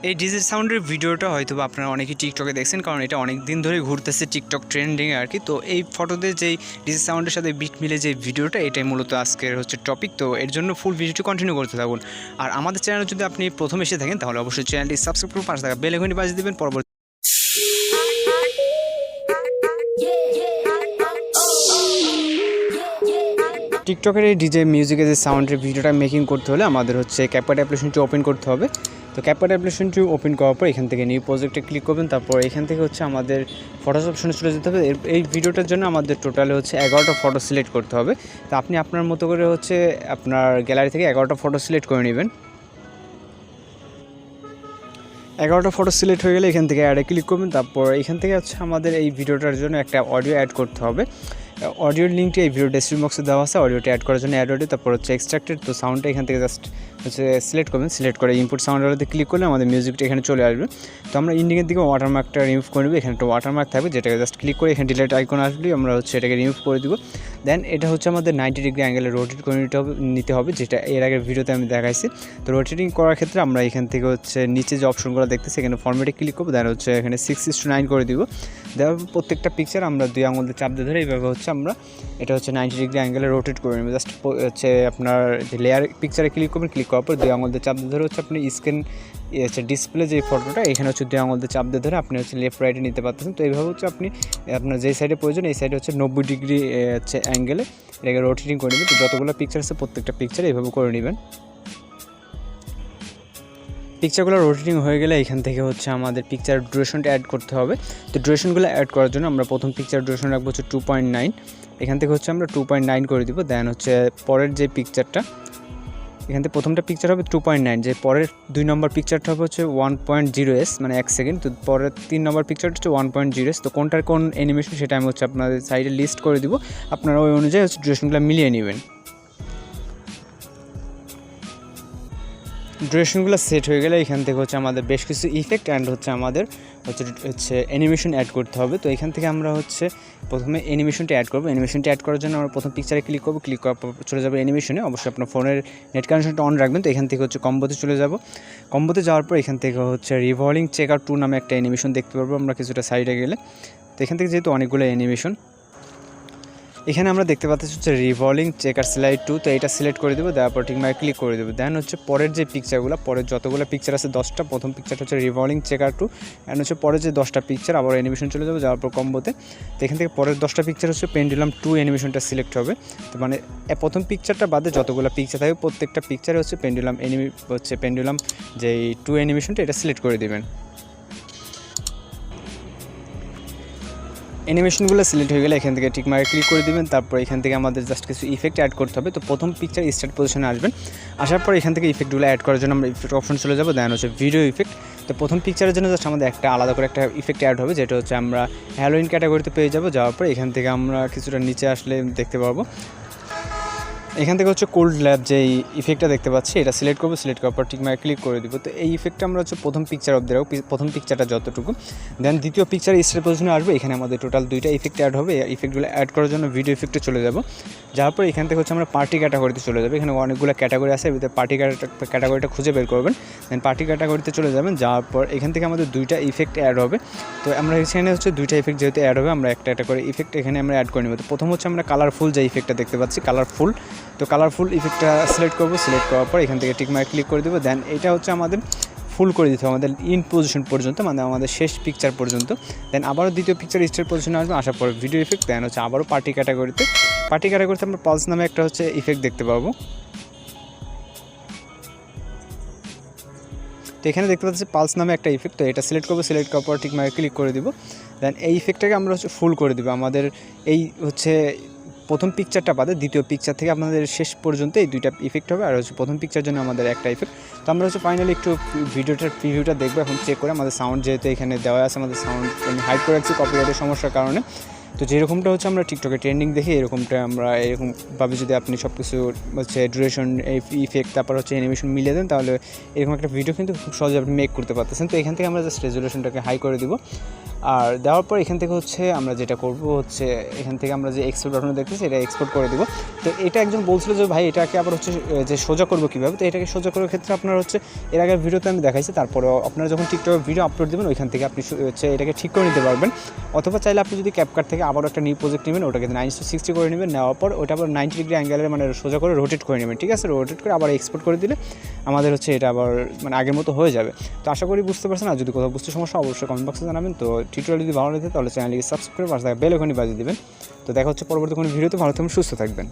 এই ডিজে সাউন্ডের ভিডিওটা হয়তো আপনারা অনেকেই টিকটকে দেখছেন, কারণ এটা অনেক দিন ধরে ঘুরতেছে টিকটক ট্রেন্ডিংয়ে আর কি। তো এই ফটোতে যেই ডিজে সাউন্ডের সাথে বিট মিলে যে ভিডিওটা, এটাই মূলত আজকের হচ্ছে টপিক। তো এর জন্য ফুল ভিডিওটি কন্টিনিউ করতে থাকুন। আর আমাদের চ্যানেলে যদি আপনি প্রথম এসে থাকেন তাহলে অবশ্যই চ্যানেলটি সাবস্ক্রাইব করে পাশে থাকা বেল আইকনটি বাজিয়ে দেবেন। পরবর্তী টিকটকের এই ডিজে মিউজিকের যে সাউন্ডের ভিডিওটা মেকিং করতে হলে আমাদের হচ্ছে ক্যাপকাট অ্যাপ্লিকেশনটি ওপেন করতে হবে। তো ক্যাপকাট অ্যাপ্লিকেশনটি ওপেন করার পর এখান থেকে নিউ প্রজেক্টে ক্লিক করবেন। তারপর এখান থেকে হচ্ছে আমাদের ফটোস অপশনে চলে যেতে হবে। এই ভিডিওটার জন্য আমাদের টোটালে হচ্ছে 11টা ফটো সিলেক্ট করতে হবে। তো আপনি আপনার মতো করে হচ্ছে আপনার গ্যালারি থেকে 11টা ফটো সিলেক্ট করে নেবেন। 11টা ফটো সিলেক্ট হয়ে গেলে এখান থেকে অ্যাডে ক্লিক করবেন। তারপর এখান থেকে হচ্ছে আমাদের এই ভিডিওটার জন্য একটা অডিও অ্যাড করতে হবে। অডিওর লিঙ্কটি এই ভিডিও ডেসক্রিপশন বক্সে দেওয়া আছে। অডিওটি অ্যাড করার জন্য অ্যাড অডিও, তারপর হচ্ছে এক্সট্রাক্টেড। তো সাউন্ডটা এখান থেকে জাস্ট হচ্ছে সিলেক্ট করবেন। সিলেক্ট করে ইনপুট সাউন্ড আলাদা ক্লিক করলে আমাদের মিউজিকটা এখানে চলে আসবে। তো আমরা ইন্ডিংয়ের দিকে ওয়াটারমার্কটা রিমুভ করে নেব। এখানে একটা ওয়াটারমার্ক থাকবে, যেটাকে জাস্ট ক্লিক করে এখানে ডিলেট আইকন আসলেই আমরা হচ্ছে এটাকে রিমুভ করে দিব। দেন এটা হচ্ছে আমাদের 90 ডিগ্রি অ্যাঙ্গেলে রোটেট করে নিতে হবে, যেটা এর আগের ভিডিওতে আমি দেখাইছি। তো রোটেটিং করার ক্ষেত্রে আমরা এখান থেকে হচ্ছে নিচে যে অপশনগুলো দেখতেছি এখানে ফরম্যাটে ক্লিক করবো। দেন হচ্ছে এখানে 6:9 করে দিব। দেওয়ার প্রত্যেকটা পিকচার আমরা 2 আঙুল দিয়ে চাপ দিয়ে ধরে এইভাবে হচ্ছে আমরা এটা হচ্ছে 90 ডিগ্রি অ্যাঙ্গেলে রোটেট করে নেব। জাস্ট হচ্ছে আপনার যে লেয়ার পিকচারে ক্লিক করবেন, ক্লিক করার পর 2 আঙুল দিয়ে চাপ দিয়ে ধরে হচ্ছে আপনি স্ক্রিন হচ্ছে ডিসপ্লে যে ফটোটা এখানে হচ্ছে 2 আঙুল দিয়ে চাপ দিয়ে ধরে আপনি হচ্ছে লেফট রাইটে নিতে পারতেছেন। তো এইভাবে হচ্ছে আপনি আপনার যেই সাইডে প্রয়োজন এই সাইডে হচ্ছে 90 ডিগ্রি হচ্ছে অ্যাঙ্গেলে এটাকে রোটেটিং করে নেবেন। তো যতগুলো পিকচার আছে প্রত্যেকটা পিকচার এইভাবে করে নেবেন। পিকচারগুলো রোটেটিং হয়ে গেলে এখান থেকে হচ্ছে আমাদের পিকচার ডিউরেশনটা অ্যাড করতে হবে। তো ডিউরেশনগুলো অ্যাড করার জন্য আমরা প্রথম পিকচার ডিউরেশন রাখবো হচ্ছে 2.9। এখান থেকে হচ্ছে আমরা 2.9 করে দিব। দেন হচ্ছে পরের যে পিকচারটা এখান থেকে প্রথমটা পিকচার হবে 2.9, যে পরের 2 নম্বর পিকচারটা হবে হচ্ছে 1.0s মানে 1 সেকেন্ড। তো পরের 3 নম্বর পিকচারটা হচ্ছে 1.0s। তো কোনটার কোন অ্যানিমেশন সেটা আমি হচ্ছে আপনাদের সাইডে লিস্ট করে দিব, আপনারা ওই অনুযায়ী হচ্ছে ডিউরেশনগুলো মিলিয়ে নেবেন। ডিউরেশনগুলো সেট হয়ে গেলে এখান থেকে হচ্ছে আমাদের বেশ কিছু ইফেক্ট অ্যান্ড হচ্ছে আমাদের হচ্ছে অ্যানিমেশন অ্যাড করতে হবে। তো এখান থেকে আমরা হচ্ছে প্রথমে অ্যানিমেশনটা অ্যাড করবো। অ্যানিমেশনটা অ্যাড করার জন্য আমরা প্রথম পিকচারে ক্লিক করবো। ক্লিক করার পর চলে যাবো অ্যানিমেশনে। অবশ্যই আপনার ফোনের নেট কানেকশনটা অন রাখবেন। তো এখান থেকে হচ্ছে কম্বোতে চলে যাব। কম্বোতে যাওয়ার পর এখান থেকে হচ্ছে রিভলভিং চেকার 2 নামে একটা অ্যানিমেশন দেখতে পারবো আমরা কিছুটা সাইডে গেলে। তো এখান থেকে যেহেতু অনেকগুলো অ্যানিমেশন এখানে আমরা দেখতে পাচ্ছি হচ্ছে রিভলভিং চেকার স্লাইড 2। তো এটা সিলেক্ট করে দেবো, দেওয়ার পর ঠিক মার্কে ক্লিক করে দেবো। দেন হচ্ছে পরের যে পিকচারগুলো, পরের যতগুলো পিকচার আছে 10টা, প্রথম পিকচারটা হচ্ছে রিভলভিং চেকার 2 অ্যান্ড হচ্ছে পরের যে 10টা পিকচার আবার অ্যানিমেশন চলে যাবে। যাওয়ার পর কম্বোতে তো এখান থেকে পরের 10টা পিকচার হচ্ছে পেন্ডুলাম 2 অ্যানিমেশনটা সিলেক্ট হবে। তো মানে প্রথম পিকচারটা বাদে যতগুলো পিকচার থাকবে প্রত্যেকটা পিকচারে হচ্ছে পেন্ডুলাম যে 2 অ্যানিমেশনটা এটা সিলেক্ট করে দেবেন। অ্যানিমেশনগুলো সিলেক্ট হয়ে গেলে এখান থেকে ঠিক মার্কে ক্লিক করে দেবেন। তারপর এখান থেকে আমাদের জাস্ট কিছু ইফেক্ট অ্যাড করতে হবে। তো প্রথম পিকচার স্টার্ট পজিশনে আসবেন। আসার পর এখান থেকে ইফেক্টগুলো অ্যাড করার জন্য আমরা ইফেক্ট অপশন চলে যাবো। দেন হচ্ছে ভিডিও ইফেক্ট। তো প্রথম পিকচারের জন্য জাস্ট আমাদের একটা আলাদা করে একটা ইফেক্ট অ্যাড হবে, যেটা হচ্ছে আমরা হ্যালোইন ক্যাটাগরিতে পেয়ে যাবো। যাওয়ার পর এখান থেকে আমরা কিছুটা নিচে আসলে দেখতে পারবো এখান থেকে হচ্ছে কোল্ড ল্যাব যেই ইফেক্টটা দেখতে পাচ্ছি এটা সিলেক্ট করবো। সিলেক্ট করার পর ঠিক মার্কে ক্লিক করে দিব। তো এই ইফেক্টটা আমরা হচ্ছে প্রথম পিকচার অবধি রাখবো, প্রথম পিকচারটা যতটুকু। দেন দ্বিতীয় পিকচার স্টার পজিশনে আসবে। এখানে আমাদের টোটাল 2টা ইফেক্ট অ্যাড হবে। এই ইফেক্টগুলো অ্যাড করার জন্য ভিডিও ইফেক্টে চলে যাব। যাওয়ার পর এখান থেকে হচ্ছে আমরা পার্টি ক্যাটাগরিতে চলে যাবো। এখানে অনেকগুলো ক্যাটাগরি আছে, ভিতরে পার্টি ক্যাটাগরিটা খুঁজে বের করবেন। দেন পার্টি ক্যাটাগরিতে চলে যাবেন। যাওয়ার পর এখান থেকে আমাদের 2টা ইফেক্ট অ্যাড হবে। তো আমরা এখানে হচ্ছে 2টা ইফেক্ট যেহেতু অ্যাড হবে আমরা একটা করে ইফেক্ট এখানে আমরা অ্যাড করে নেব। তো প্রথম হচ্ছে আমরা কালারফুল যে ইফেক্টটা দেখতে পাচ্ছি কালারফুল। তো কালারফুল ইফেক্টটা সিলেক্ট করবো। সিলেক্ট করার পর এখান থেকে টিক মার্কে ক্লিক করে দেবো। দেন এটা হচ্ছে আমাদের ফুল করে দিতে হবে আমাদের ইন পজিশন পর্যন্ত, মানে আমাদের শেষ পিকচার পর্যন্ত। দেন আবারও দ্বিতীয় পিকচার স্টার পজিশনে আসবে। আসার পর ভিডিও ইফেক্ট। দেন হচ্ছে আবারও পার্টি ক্যাটাগরিতে আমরা পালস নামে একটা হচ্ছে ইফেক্ট দেখতে পাবো। তো এখানে দেখতে পাচ্ছি পালস নামে একটা ইফেক্ট। তো এটা সিলেক্ট করবো। সিলেক্ট করার পর ঠিক মার্কে ক্লিক করে দিব। দেন এই ইফেক্টটাকে আমরা হচ্ছে ফুল করে দিব। আমাদের এই হচ্ছে প্রথম পিকচারটা বাদে দ্বিতীয় পিকচার থেকে আপনাদের শেষ পর্যন্ত এই 2টা ইফেক্ট হবে। আর হচ্ছে প্রথম পিকচার জন্য আমাদের একটা ইফেক্ট। তো আমরা হচ্ছে ফাইনালি একটু ভিডিওটার প্রিভিউটা দেখবো এখন চেক করে। আমাদের সাউন্ড যেহেতু এখানে দেওয়া আছে, আমাদের সাউন্ড আমি হাইড করে রাখছি কপিরাইটের সমস্যার কারণে। তো যেরকমটা হচ্ছে আমরা টিকটকে ট্রেন্ডিং দেখি এরকমটা আমরা এরকমভাবে যদি আপনি সব কিছু হচ্ছে ডিউরেশন ইফেক্ট তারপর হচ্ছে অ্যানিমেশন মিলিয়ে দেন তাহলে এরকম একটা ভিডিও কিন্তু খুব সহজে আপনি মেক করতে পারতেছেন। তো এখান থেকে আমরা জাস্ট রেজুলেশনটাকে হাই করে দিব, আর দেওয়ার পর এখান থেকে হচ্ছে আমরা যেটা করব হচ্ছে এখান থেকে আমরা যে এক্সপোর্ট বাটন দেখতেছি এটা এক্সপোর্ট করে দিব। তো এটা একজন বলছিল যে ভাই এটাকে আবার হচ্ছে যে সোজা করবো কীভাবে, তো এটাকে সোজা করার ক্ষেত্রে আপনার হচ্ছে এর আগের ভিডিওতে আমি দেখাইছি, তারপরেও আপনারা যখন টিকটকে ভিডিও আপলোড দেবেন ওইখান থেকে আপনি হচ্ছে এটাকে ঠিক করে নিতে পারবেন, অথবা চাইলে আপনি যদি ক্যাপকাট থেকে আবার একটা নিউ প্রজেক্ট নেবেন ওটাকে 960 করে নেবেন, নেওয়ার পর ওটা আবার 90 ডিগ্রি অ্যাঙ্গেলের মানে সোজা করে রোটেট করে নেবেন, ঠিক আছে। রোটেট করে আবার এক্সপোর্ট করে দিলে আমাদের হচ্ছে এটা আবার মানে আগের মতো হয়ে যাবে। তো আশা করি বুঝতে পারছেন, আর যদি কোথাও বুঝতে সমস্যা অবশ্যই কমেন্ট বক্সে জানাবেন। তো টিউটোরিয়াল যদি ভালো লাগে তাহলে চ্যানেলকে সাবস্ক্রাইব করে পাশে বেল আইকনটি বাজিয়ে দিবেন। তো দেখা হচ্ছে পরবর্তী কোনো ভিডিওতে, ভালো থাকবেন, সুস্থ থাকবেন।